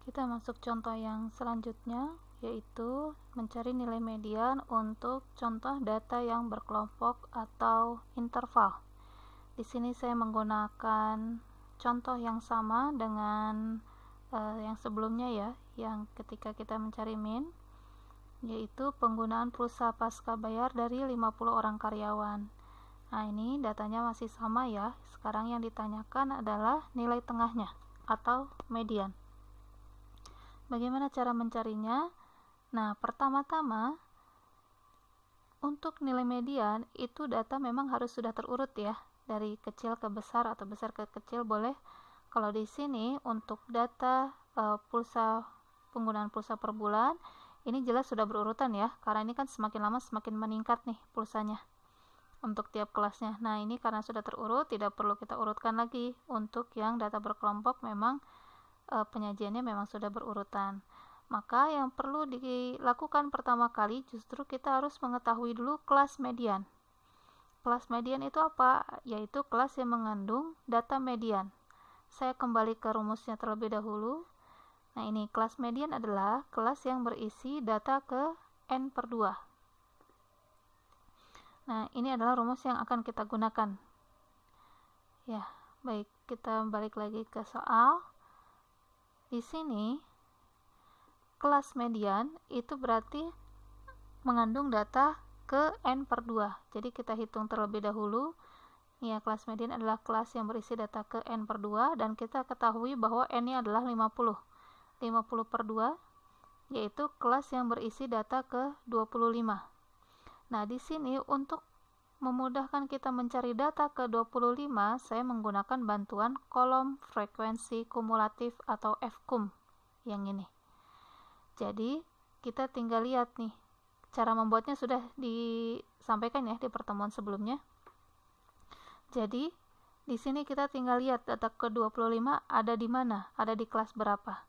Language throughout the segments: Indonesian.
Kita masuk contoh yang selanjutnya, yaitu mencari nilai median untuk contoh data yang berkelompok atau interval. Di sini saya menggunakan contoh yang sama dengan yang sebelumnya ya, yang ketika kita mencari min, yaitu penggunaan pulsa pasca bayar dari 50 orang karyawan. Nah, ini datanya masih sama ya. Sekarang yang ditanyakan adalah nilai tengahnya atau median. Bagaimana cara mencarinya? Nah, pertama-tama untuk nilai median itu data memang harus sudah terurut ya, dari kecil ke besar atau besar ke kecil boleh. Kalau di sini untuk data penggunaan pulsa per bulan, ini jelas sudah berurutan ya, karena ini kan semakin lama semakin meningkat nih pulsanya untuk tiap kelasnya. Nah, ini karena sudah terurut, tidak perlu kita urutkan lagi. Untuk yang data berkelompok memang penyajiannya memang sudah berurutan. Maka yang perlu dilakukan pertama kali justru kita harus mengetahui dulu kelas median. Kelas median itu apa? Yaitu kelas yang mengandung data median. Saya kembali ke rumusnya terlebih dahulu. Nah, ini kelas median adalah kelas yang berisi data ke n per 2. Nah, ini adalah rumus yang akan kita gunakan. Ya, baik, kita balik lagi ke soal. Di sini kelas median itu berarti mengandung data ke n per 2. Jadi kita hitung terlebih dahulu. Ya, kelas median adalah kelas yang berisi data ke n per 2 dan kita ketahui bahwa n-nya adalah 50. 50 per 2 yaitu kelas yang berisi data ke 25. Nah, di sini untuk memudahkan kita mencari data ke 25, saya menggunakan bantuan kolom frekuensi kumulatif atau FKUM yang ini. Jadi, kita tinggal lihat nih. Cara membuatnya sudah disampaikan ya di pertemuan sebelumnya. Jadi, di sini kita tinggal lihat data ke 25 ada di mana, ada di kelas berapa.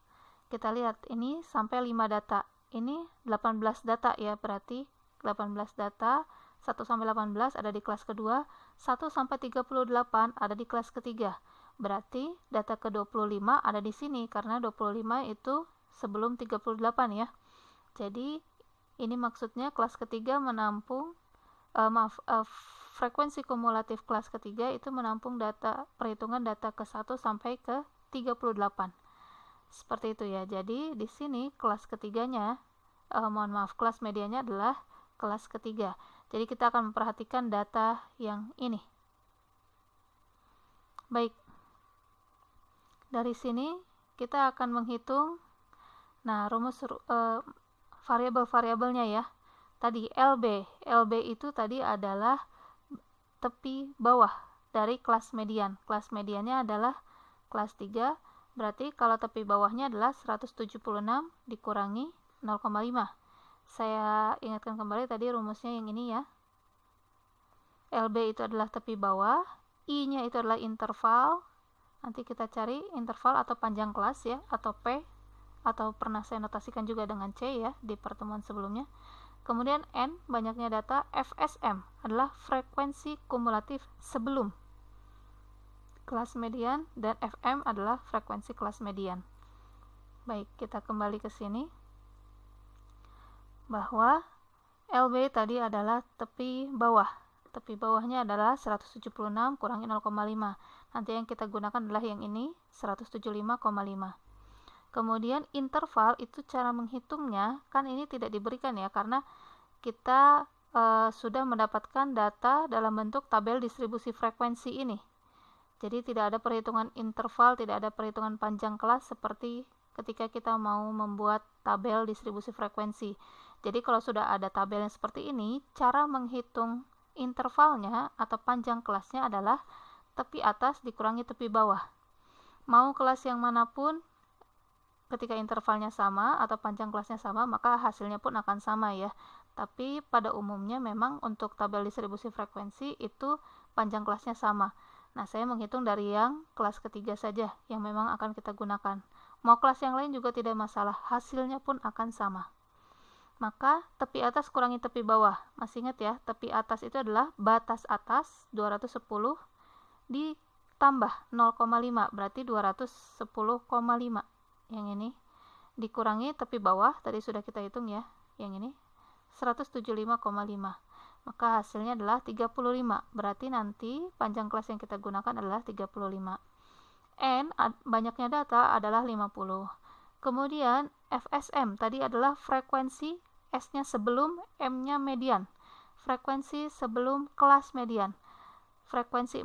Kita lihat ini sampai 5 data. Ini 18 data ya, berarti 18 data, 1 sampai 18 ada di kelas kedua, 1 sampai 38 ada di kelas ketiga. Berarti data ke 25 ada di sini karena 25 itu sebelum 38 ya. Jadi ini maksudnya kelas ketiga menampung frekuensi kumulatif kelas ketiga itu menampung data perhitungan data ke 1 sampai ke 38. Seperti itu ya. Jadi di sini kelas ketiganya kelas medianya adalah kelas ketiga. Jadi kita akan memperhatikan data yang ini. Baik. Dari sini kita akan menghitung rumus variabel-variabelnya ya. Tadi LB itu tadi adalah tepi bawah dari kelas median. Kelas mediannya adalah kelas 3. Berarti kalau tepi bawahnya adalah 176 dikurangi 0,5. Saya ingatkan kembali tadi rumusnya yang ini ya. LB itu adalah tepi bawah, I-nya itu adalah interval. Nanti kita cari interval atau panjang kelas ya, atau P, atau pernah saya notasikan juga dengan C ya di pertemuan sebelumnya. Kemudian N, banyaknya data. FSM adalah frekuensi kumulatif sebelum kelas median, dan FM adalah frekuensi kelas median. Baik, kita kembali ke sini. Bahwa LB tadi adalah tepi bawah. Tepi bawahnya adalah 176 kurangi 0,5. Nanti yang kita gunakan adalah yang ini, 175,5. Kemudian interval itu cara menghitungnya, kan ini tidak diberikan ya, karena kita sudah mendapatkan data dalam bentuk tabel distribusi frekuensi ini. Jadi tidak ada perhitungan interval, tidak ada perhitungan panjang kelas seperti ketika kita mau membuat tabel distribusi frekuensi. Jadi kalau sudah ada tabel yang seperti ini, cara menghitung intervalnya atau panjang kelasnya adalah tepi atas dikurangi tepi bawah. Mau kelas yang manapun, ketika intervalnya sama atau panjang kelasnya sama, maka hasilnya pun akan sama ya. Tapi pada umumnya memang untuk tabel distribusi frekuensi itu panjang kelasnya sama. Nah, saya menghitung dari yang kelas ketiga saja yang memang akan kita gunakan. Mau kelas yang lain juga tidak masalah, hasilnya pun akan sama. Maka tepi atas kurangi tepi bawah. Masih ingat ya, tepi atas itu adalah batas atas 210 ditambah 0,5, berarti 210,5. Yang ini dikurangi tepi bawah, tadi sudah kita hitung ya, yang ini 175,5, maka hasilnya adalah 35. Berarti nanti panjang kelas yang kita gunakan adalah 35. N, banyaknya data, adalah 50. Kemudian FSM tadi adalah frekuensi, S-nya sebelum, M-nya median. Frekuensi sebelum kelas median. Frekuensi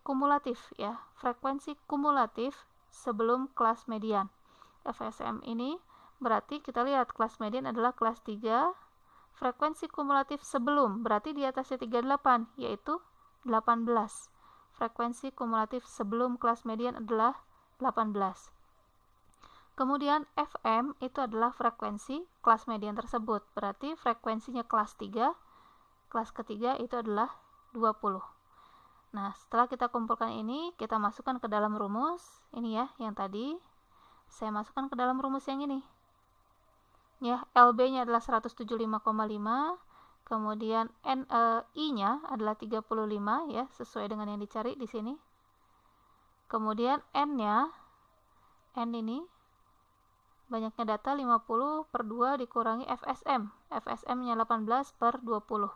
kumulatif ya. Frekuensi kumulatif sebelum kelas median. FSM ini berarti kita lihat kelas median adalah kelas 3. Frekuensi kumulatif sebelum berarti di atasnya 38 yaitu 18. Frekuensi kumulatif sebelum kelas median adalah 18. Kemudian FM itu adalah frekuensi kelas median tersebut. Berarti frekuensinya kelas 3, kelas ketiga itu adalah 20. Nah, setelah kita kumpulkan ini, kita masukkan ke dalam rumus. Ini ya, yang tadi. Saya masukkan ke dalam rumus yang ini. Ya, LB-nya adalah 175,5. Kemudian I-nya adalah 35 ya, sesuai dengan yang dicari di sini. Kemudian N-nya, N ini banyaknya data 50 per 2 dikurangi FSM. FSM-nya 18 per 20.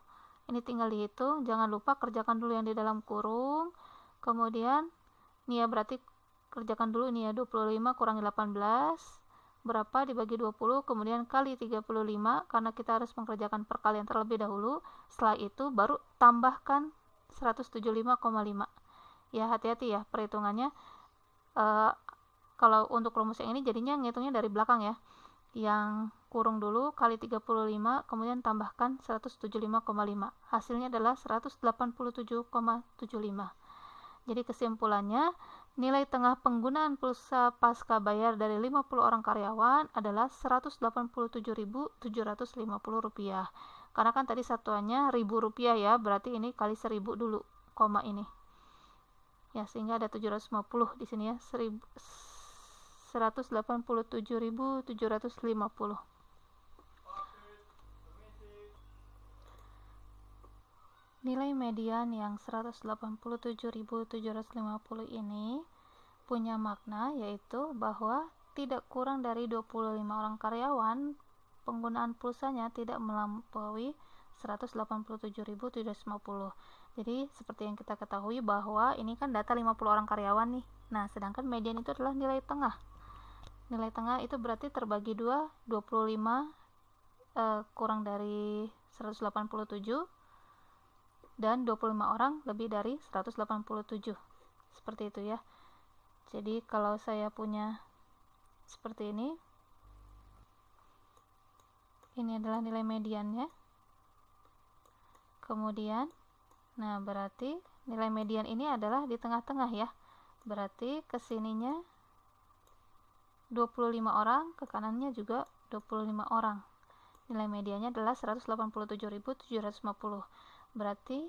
Ini tinggal dihitung, jangan lupa kerjakan dulu yang di dalam kurung. Kemudian, ini ya berarti kerjakan dulu ini ya, 25 kurangi 18. Berapa dibagi 20, kemudian kali 35, karena kita harus mengerjakan perkalian terlebih dahulu. Setelah itu, baru tambahkan 175,5. Ya, hati-hati ya perhitungannya. Kalau untuk rumus yang ini jadinya ngitungnya dari belakang ya. Yang kurung dulu kali 35, kemudian tambahkan 175,5. Hasilnya adalah 187,75. Jadi kesimpulannya, nilai tengah penggunaan pulsa pasca bayar dari 50 orang karyawan adalah Rp187.750. Karena kan tadi satuannya Rp1.000 ya, berarti ini kali 1000 dulu, koma ini. Ya, sehingga ada 750 di sini ya, 187.750. Nilai median yang 187.750 ini punya makna, yaitu bahwa tidak kurang dari 25 orang karyawan penggunaan pulsanya tidak melampaui 187.750. Jadi seperti yang kita ketahui bahwa ini kan data 50 orang karyawan nih. Nah, sedangkan median itu adalah nilai tengah. Nilai tengah itu berarti terbagi 2, 25 kurang dari 187, dan 25 orang lebih dari 187. Seperti itu ya. Jadi kalau saya punya seperti ini adalah nilai mediannya. Kemudian, nah berarti nilai median ini adalah di tengah-tengah ya. Berarti kesininya 25 orang, ke kanannya juga 25 orang. Nilai mediannya adalah 187.750. Berarti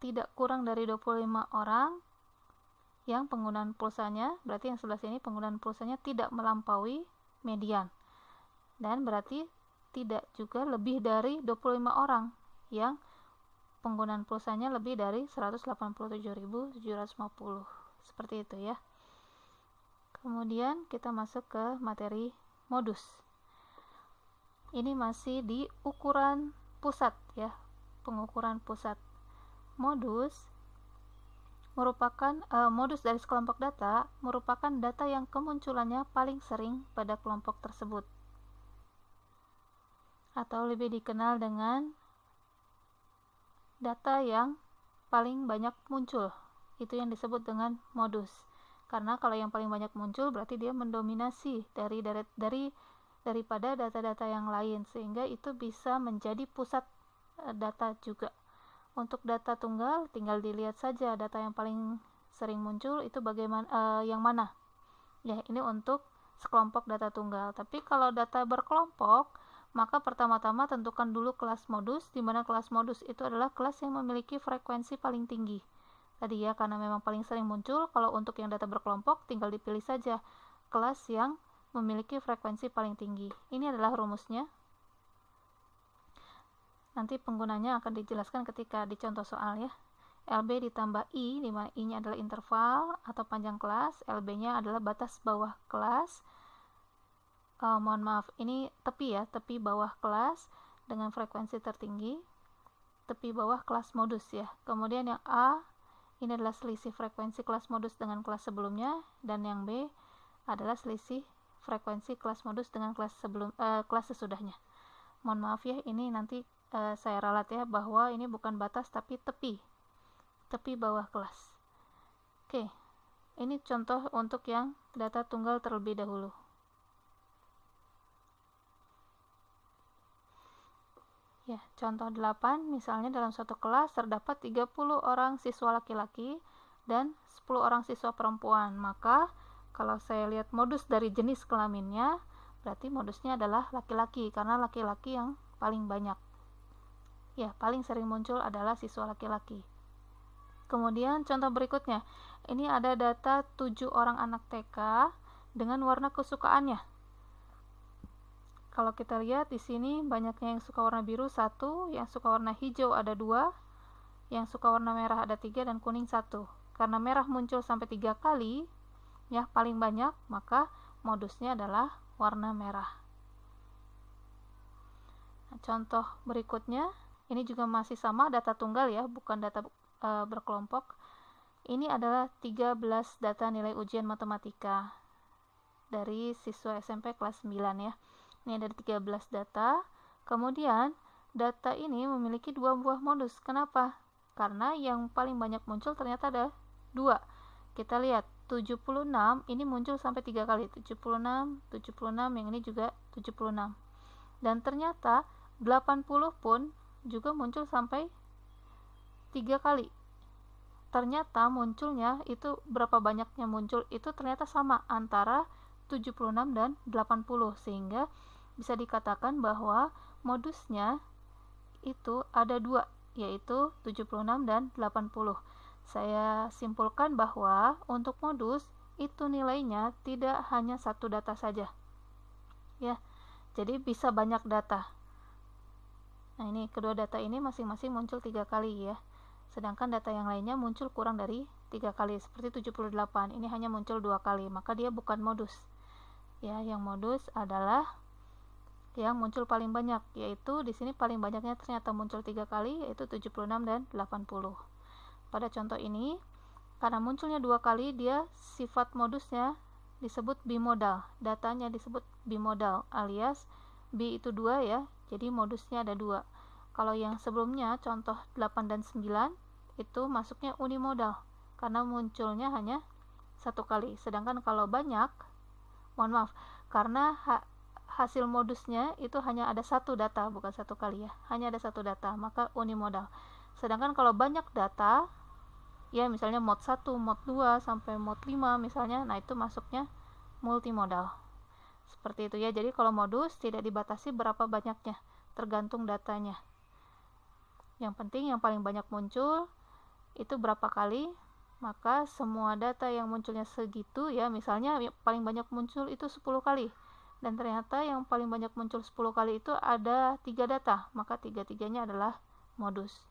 tidak kurang dari 25 orang yang penggunaan pulsanya, berarti yang sebelah sini penggunaan pulsanya tidak melampaui median. Dan berarti tidak juga lebih dari 25 orang yang penggunaan pulsanya lebih dari 187.750. Seperti itu ya. Kemudian kita masuk ke materi modus. Ini masih di ukuran pusat ya, pengukuran pusat. Modus merupakan modus dari sekelompok data merupakan data yang kemunculannya paling sering pada kelompok tersebut, atau lebih dikenal dengan data yang paling banyak muncul. Itu yang disebut dengan modus. Karena kalau yang paling banyak muncul berarti dia mendominasi daripada data-data yang lain, sehingga itu bisa menjadi pusat data juga. Untuk data tunggal tinggal dilihat saja data yang paling sering muncul itu bagaimana, yang mana. Ya, ini untuk sekelompok data tunggal. Tapi kalau data berkelompok, maka pertama-tama tentukan dulu kelas modus, di mana kelas modus itu adalah kelas yang memiliki frekuensi paling tinggi. Tadi ya, karena memang paling sering muncul. Kalau untuk yang data berkelompok tinggal dipilih saja kelas yang memiliki frekuensi paling tinggi. Ini adalah rumusnya. Nanti penggunanya akan dijelaskan ketika di contoh soal ya. LB ditambah I, di mana I-nya adalah interval atau panjang kelas, LB-nya adalah batas bawah kelas, mohon maaf, ini tepi ya, tepi bawah kelas dengan frekuensi tertinggi, tepi bawah kelas modus ya. Kemudian yang A ini adalah selisih frekuensi kelas modus dengan kelas sebelumnya, dan yang B adalah selisih frekuensi kelas modus dengan kelas sesudahnya. Mohon maaf ya, ini nanti saya ralat ya, bahwa ini bukan batas tapi tepi bawah kelas. Oke, ini contoh untuk yang data tunggal terlebih dahulu. Ya, contoh 8, misalnya dalam suatu kelas terdapat 30 orang siswa laki-laki dan 10 orang siswa perempuan. Maka kalau saya lihat modus dari jenis kelaminnya, berarti modusnya adalah laki-laki, karena laki-laki yang paling banyak. Ya, paling sering muncul adalah siswa laki-laki. Kemudian contoh berikutnya, ini ada data 7 orang anak TK dengan warna kesukaannya. Kalau kita lihat di sini banyaknya yang suka warna biru 1, yang suka warna hijau ada 2, yang suka warna merah ada 3, dan kuning 1. Karena merah muncul sampai 3 kali, ya paling banyak, maka modusnya adalah warna merah. Nah, contoh berikutnya, ini juga masih sama, data tunggal ya, bukan data berkelompok. Ini adalah 13 data nilai ujian matematika dari siswa SMP kelas 9 ya. Ini ada 13 data. Kemudian data ini memiliki 2 buah modus. Kenapa? Karena yang paling banyak muncul ternyata ada 2. Kita lihat 76 ini muncul sampai 3 kali. 76, yang ini juga 76. Dan ternyata 80 pun juga muncul sampai 3 kali. Ternyata munculnya itu berapa banyaknya muncul itu ternyata sama antara 76 dan 80, sehingga bisa dikatakan bahwa modusnya itu ada 2, yaitu 76 dan 80. Saya simpulkan bahwa untuk modus itu nilainya tidak hanya satu data saja. Ya. Jadi bisa banyak data. Nah, ini kedua data ini masing-masing muncul 3 kali ya. Sedangkan data yang lainnya muncul kurang dari 3 kali, seperti 78. Ini hanya muncul 2 kali, maka dia bukan modus. Ya, yang modus adalah yang muncul paling banyak, yaitu di sini paling banyaknya ternyata muncul 3 kali, yaitu 76 dan 80. Pada contoh ini, karena munculnya 2 kali, dia sifat modusnya disebut bimodal, datanya disebut bimodal, alias B itu 2 ya, jadi modusnya ada 2. Kalau yang sebelumnya, contoh 8 dan 9, itu masuknya unimodal, karena munculnya hanya 1 kali. Sedangkan kalau banyak, mohon maaf, karena hasil modusnya itu hanya ada 1 data, bukan 1 kali ya, hanya ada 1 data, maka unimodal. Sedangkan kalau banyak data, ya misalnya mod 1, mod 2, sampai mod 5 misalnya, nah itu masuknya multimodal. Seperti itu ya, jadi kalau modus tidak dibatasi berapa banyaknya, tergantung datanya. Yang penting yang paling banyak muncul itu berapa kali, maka semua data yang munculnya segitu ya, misalnya yang paling banyak muncul itu 10 kali, dan ternyata yang paling banyak muncul 10 kali itu ada 3 data, maka 3-3-nya adalah modus.